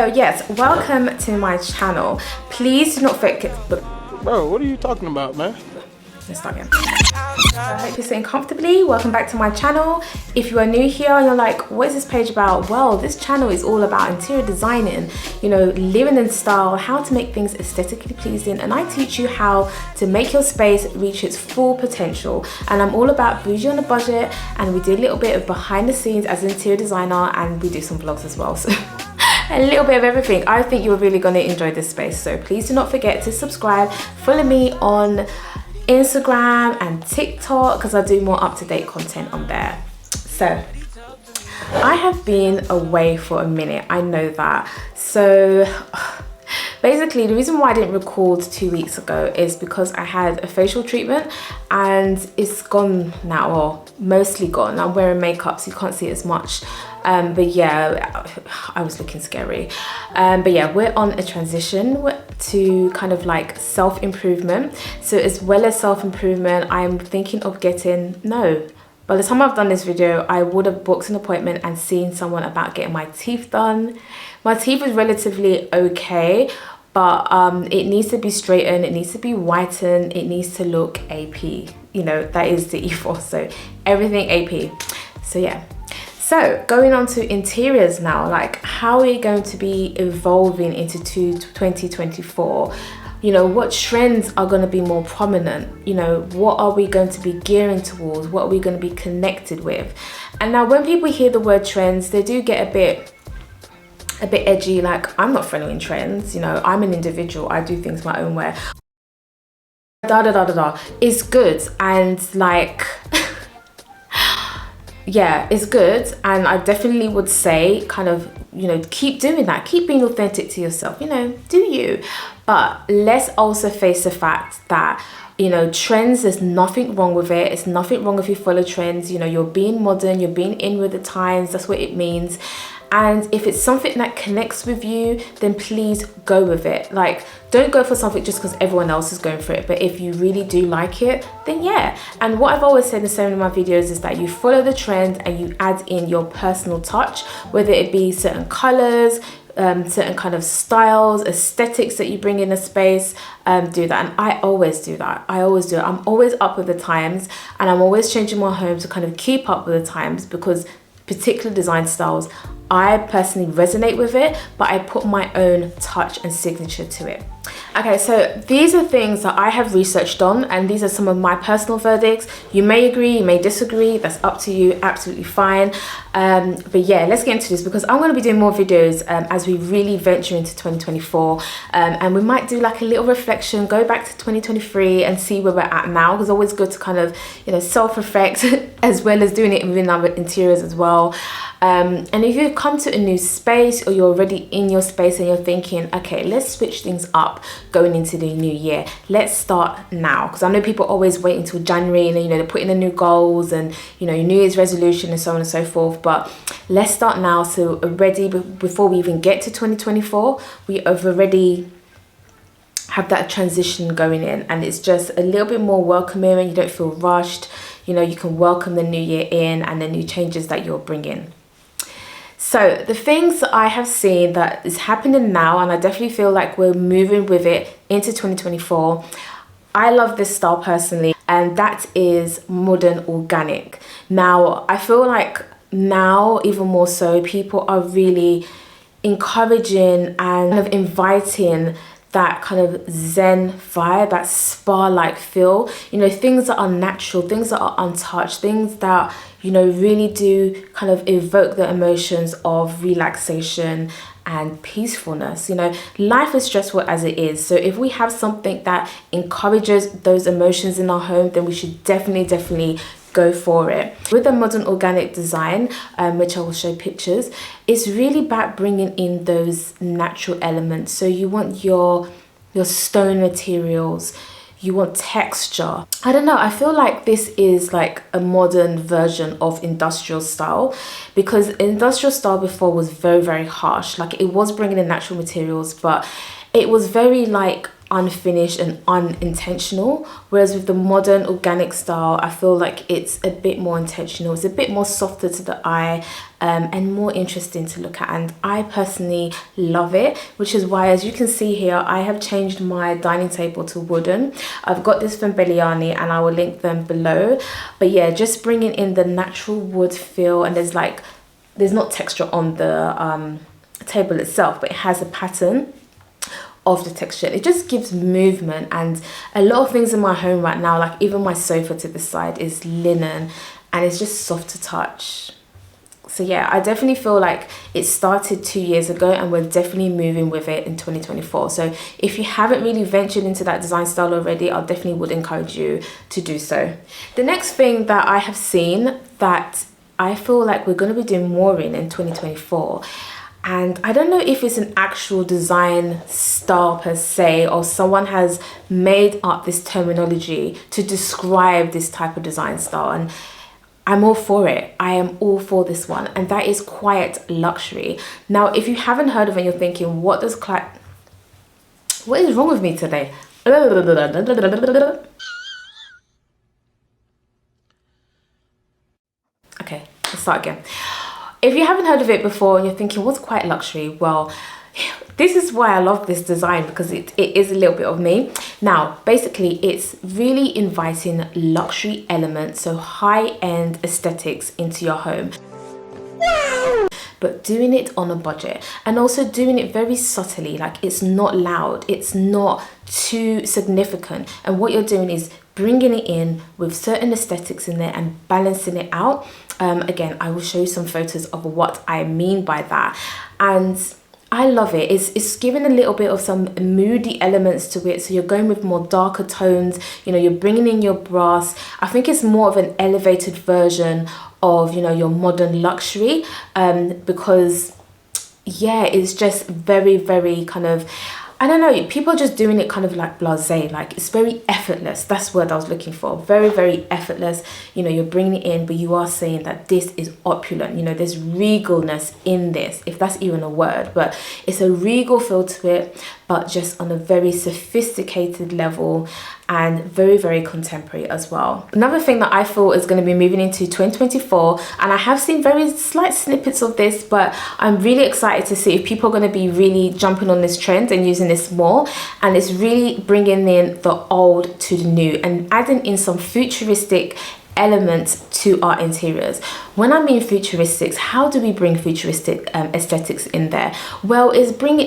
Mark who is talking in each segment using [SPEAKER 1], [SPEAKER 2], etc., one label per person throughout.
[SPEAKER 1] So yes, welcome to my channel. Please do not forget.
[SPEAKER 2] Bro, what are you talking about, man?
[SPEAKER 1] Let's start again. I hope you're sitting comfortably. Welcome back to my channel. If you are new here and you're like, what is this page about? Well, this channel is all about interior designing, you know, living in style, how to make things aesthetically pleasing, and I teach you how to make your space reach its full potential. And I'm all about bougie on a budget, and we do a little bit of behind the scenes as an interior designer, and we do some vlogs as well. So a little bit of everything. I think you're really going to enjoy this space. So please do not forget to subscribe. Follow me on Instagram and TikTok because I do more up-to-date content on there. So I have been away for a minute, I know that. So basically the reason why I didn't record 2 weeks ago is because I had a facial treatment and it's gone now, or mostly gone. I'm wearing makeup so you can't see it as much. But yeah, I was looking scary. But yeah, we're on a transition to kind of like self-improvement. So as well as self-improvement, I'm thinking of by the time I've done this video, I would have booked an appointment and seen someone about getting my teeth done. My teeth is relatively okay, but it needs to be straightened, it needs to be whitened, it needs to look AP. You know, that is the ethos, so everything AP. So yeah. So going on to interiors now, like how are we going to be evolving into 2024? You know, what trends are going to be more prominent? You know, what are we going to be gearing towards? What are we going to be connected with? And now when people hear the word trends, they do get a bit edgy, like I'm not following trends, you know, I'm an individual, I do things my own way. It's good, and like yeah, it's good, and I definitely would say kind of, you know, keep doing that, keep being authentic to yourself, you know, do you. But let's also face the fact that, you know, trends, there's nothing wrong with it. It's nothing wrong if you follow trends. You know, you're being modern, you're being in with the times, that's what it means. And if it's something that connects with you, then please go with it. Like, don't go for something just because everyone else is going for it. But if you really do like it, then yeah. And what I've always said in so many of my videos is that you follow the trend and you add in your personal touch, whether it be certain colors, certain kind of styles, aesthetics that you bring in a space. Do that. And I always do that. I always do it. I'm always up with the times, and I'm always changing my home to kind of keep up with the times, because particular design styles, I personally resonate with it, but I put my own touch and signature to it. Okay, so these are things that I have researched on, and these are some of my personal verdicts. You may agree, you may disagree, that's up to you, absolutely fine. But yeah, let's get into this, because I'm going to be doing more videos as we really venture into 2024, and we might do like a little reflection, go back to 2023 and see where we're at now, because it's always good to kind of, you know, self-reflect as well as doing it within our interiors as well. And if you've come to a new space, or you're already in your space and you're thinking, okay, let's switch things up going into the new year, let's start now. Because I know people always wait until January, and you know, they're putting in new goals and, you know, New Year's resolution and so on and so forth. But let's start now, so already before we even get to 2024, we have already have that transition going in, and it's just a little bit more welcoming, and you don't feel rushed. You know, you can welcome the new year in and the new changes that you're bringing. So the things that I have seen that is happening now, and I definitely feel like we're moving with it into 2024. I love this style personally, and that is modern organic. Now, I feel like now even more so, people are really encouraging and kind of inviting that kind of zen vibe, that spa-like feel, you know, things that are natural, things that are untouched, things that, you know, really do kind of evoke the emotions of relaxation and peacefulness. You know, life is stressful as it is, so if we have something that encourages those emotions in our home, then we should definitely go for it. With the modern organic design, which I will show pictures, it's really about bringing in those natural elements. So you want your stone materials, you want texture. I don't know, I feel like this is like a modern version of industrial style, because industrial style before was very harsh. Like, it was bringing in natural materials, but it was very like unfinished and unintentional, whereas with the modern organic style, I feel like it's a bit more intentional. It's a bit more softer to the eye, and more interesting to look at, and I personally love it, which is why, as you can see here, I have changed my dining table to wooden. I've got this from Belliani and I will link them below. But yeah, just bringing in the natural wood feel, and there's not texture on the table itself, but it has a pattern of the texture. It just gives movement, and a lot of things in my home right now, like even my sofa to the side, is linen, and it's just soft to touch. So yeah, I definitely feel like it started 2 years ago, and we're definitely moving with it in 2024. So if you haven't really ventured into that design style already, I definitely would encourage you to do so. The next thing that I have seen that I feel like we're going to be doing more in 2024, and I don't know if it's an actual design style per se, or someone has made up this terminology to describe this type of design style, and I'm all for it. I am all for this one, and that is quiet luxury. Now, if you haven't heard of it, you're thinking, what is wrong with me today? Okay, let's start again. If you haven't heard of it before and you're thinking, what's quiet luxury? Well, this is why I love this design, because it is a little bit of me. Now, basically, it's really inviting luxury elements, so high-end aesthetics into your home. But doing it on a budget, and also doing it very subtly. Like, it's not loud, it's not too significant, and what you're doing is bringing it in with certain aesthetics in there and balancing it out. Again, I will show you some photos of what I mean by that, and I love it. It's giving a little bit of some moody elements to it. So you're going with more darker tones, you know, you're bringing in your brass. I think it's more of an elevated version of, you know, your modern luxury, because yeah, it's just very, very kind of, I don't know, people are just doing it kind of like blasé, like it's very effortless. That's what I was looking for. Very, very effortless. You know, you're bringing it in, but you are saying that this is opulent. You know, there's regalness in this, if that's even a word, but it's a regal feel to it, but just on a very sophisticated level, and very, very contemporary as well. Another thing that I feel is going to be moving into 2024, and I have seen very slight snippets of this, but I'm really excited to see if people are going to be really jumping on this trend and using this more. And it's really bringing in the old to the new and adding in some futuristic elements to our interiors. When I mean futuristics, how do we bring futuristic aesthetics in there? Well,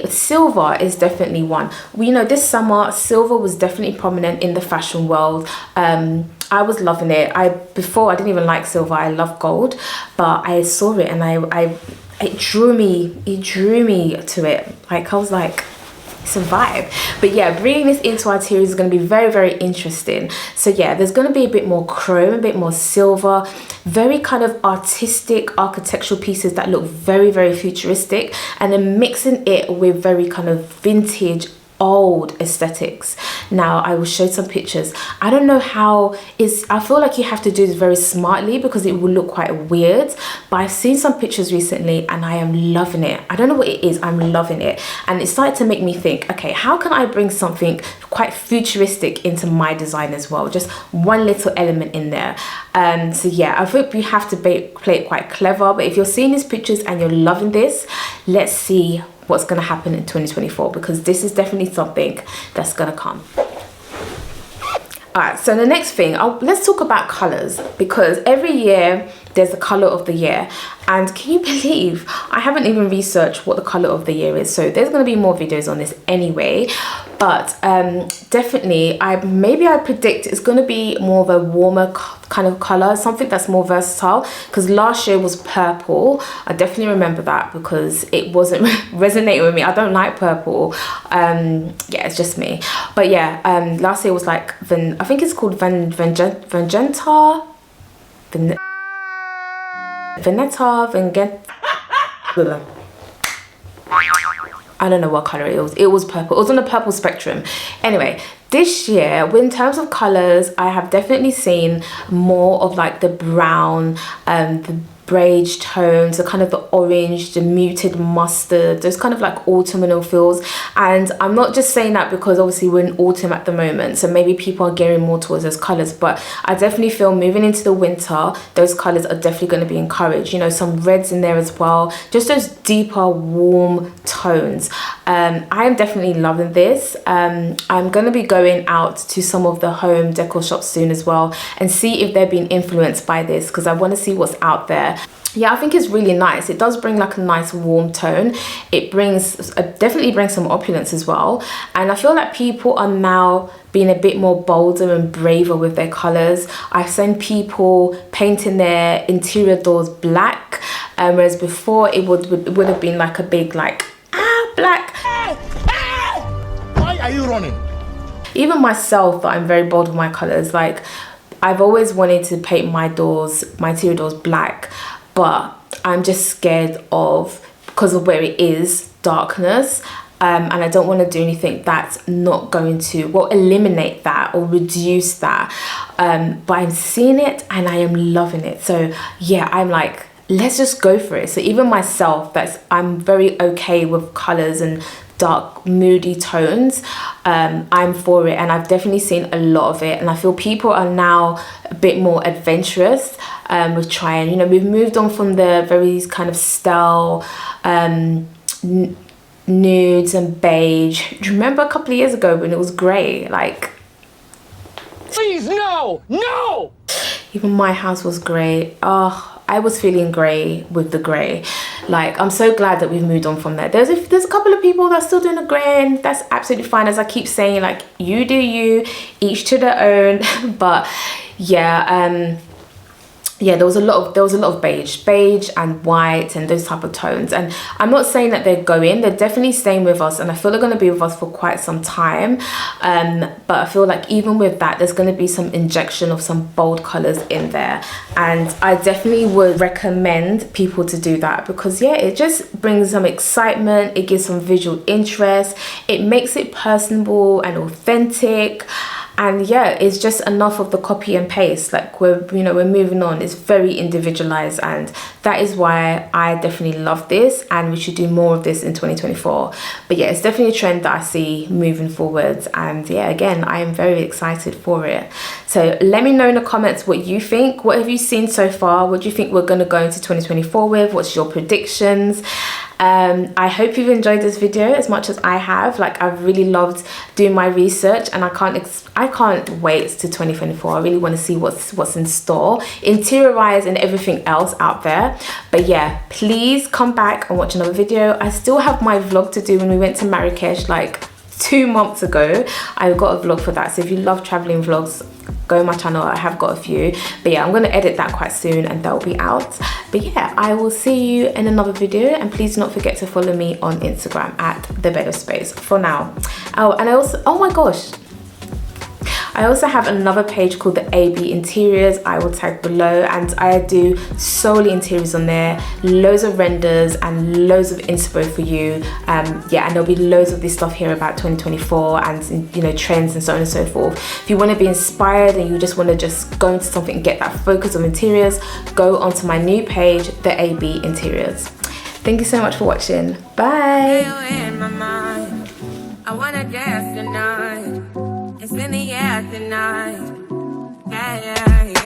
[SPEAKER 1] silver is definitely one. You know, this summer silver was definitely prominent in the fashion world. I was loving it. Before I didn't even like silver. I love gold, but I saw it and it drew me to it. Like, I was like, it's a vibe. But yeah, bringing this into our interiors is going to be very, very interesting. So yeah, there's going to be a bit more chrome, a bit more silver, very kind of artistic architectural pieces that look very, very futuristic, and then mixing it with very kind of vintage old aesthetics. Now I will show some pictures. I don't know how I feel like you have to do this very smartly because it will look quite weird, but I've seen some pictures recently and I am loving it. I don't know what it is, I'm loving it, and it started to make me think, okay, how can I bring something quite futuristic into my design as well, just one little element in there. So yeah, I think you have to play it quite clever, but if you're seeing these pictures and you're loving this, let's see what's going to happen in 2024, because this is definitely something that's going to come. All right, so the next thing, let's talk about colors, because every year there's a color of the year, and can you believe I haven't even researched what the color of the year is? So there's going to be more videos on this anyway, but definitely I predict it's going to be more of a warmer kind of color, something that's more versatile, because last year was purple. I definitely remember that because it wasn't resonating with me. I don't like purple. Yeah, it's just me. But yeah, last year was like I think it's called Veneta. I don't know what color it was. It was purple. It was on the purple spectrum. Anyway, this year, in terms of colors, I have definitely seen more of like the brown, the beige tones, the kind of the orange, the muted mustard, those kind of like autumnal feels. And I'm not just saying that because obviously we're in autumn at the moment, so maybe people are gearing more towards those colors, but I definitely feel moving into the winter, those colors are definitely going to be encouraged. You know, some reds in there as well, just those deeper warm tones. I am definitely loving this. I'm going to be going out to some of the home decor shops soon as well and see if they're being influenced by this, because I want to see what's out there. Yeah, I think it's really nice. It does bring like a nice warm tone. It definitely brings some opulence as well. And I feel like people are now being a bit more bolder and braver with their colors. I've seen people painting their interior doors black, whereas before it would have been like a big like, black.
[SPEAKER 2] Why are you running?
[SPEAKER 1] Even myself, I'm very bold with my colors. Like, I've always wanted to paint my interior doors black, but I'm just scared of, because of where it is, darkness. And I don't want to do anything that's not going to, well, eliminate that or reduce that. But I'm seeing it and I am loving it. So yeah, I'm like, let's just go for it. So even myself, I'm very okay with colors and dark moody tones. I'm for it, and I've definitely seen a lot of it, and I feel people are now a bit more adventurous with trying, you know, we've moved on from the very kind of style nudes and beige. Do you remember a couple of years ago when it was grey? Like,
[SPEAKER 2] Please, no! No!
[SPEAKER 1] even my house was grey. Oh, I was feeling grey with the grey. Like, I'm so glad that we've moved on from that. There's a couple of people that are still doing the grey, and that's absolutely fine. As I keep saying, like, you do you, each to their own. But yeah, yeah, there was a lot of beige and white and those type of tones. And I'm not saying that they're definitely staying with us, and I feel they're going to be with us for quite some time. But I feel like even with that, there's going to be some injection of some bold colors in there, and I definitely would recommend people to do that, because yeah, it just brings some excitement, it gives some visual interest, it makes it personable and authentic. And yeah, it's just enough of the copy and paste. Like, we're moving on. It's very individualized, and that is why I definitely love this, and we should do more of this in 2024. But yeah, it's definitely a trend that I see moving forwards, and yeah, again, I am very excited for it. So let me know in the comments what you think. What have you seen so far? What do you think we're going to go into 2024 with? What's your predictions? I hope you've enjoyed this video as much as I have. Like, I've really loved doing my research, and I can't wait to 2024. I really want to see what's in store, interior wise and everything else out there. But yeah, please come back and watch another video. I still have my vlog to do when we went to Marrakesh like 2 months ago. I got a vlog for that, so if you love traveling vlogs, go on my channel. I have got a few. But yeah, I'm going to edit that quite soon and they'll be out. But yeah, I will see you in another video, and please do not forget to follow me on Instagram at The Bed of Space for now. Oh, and I also, oh my gosh, I also have another page called the AB Interiors. I will tag below, and I do solely interiors on there, loads of renders and loads of inspo for you. Yeah, and there'll be loads of this stuff here about 2024 and, you know, trends and so on and so forth. If you want to be inspired and you just want to just go into something and get that focus on interiors, go onto my new page, the AB Interiors. Thank you so much for watching. Bye. It's in the air tonight. Yeah, yeah.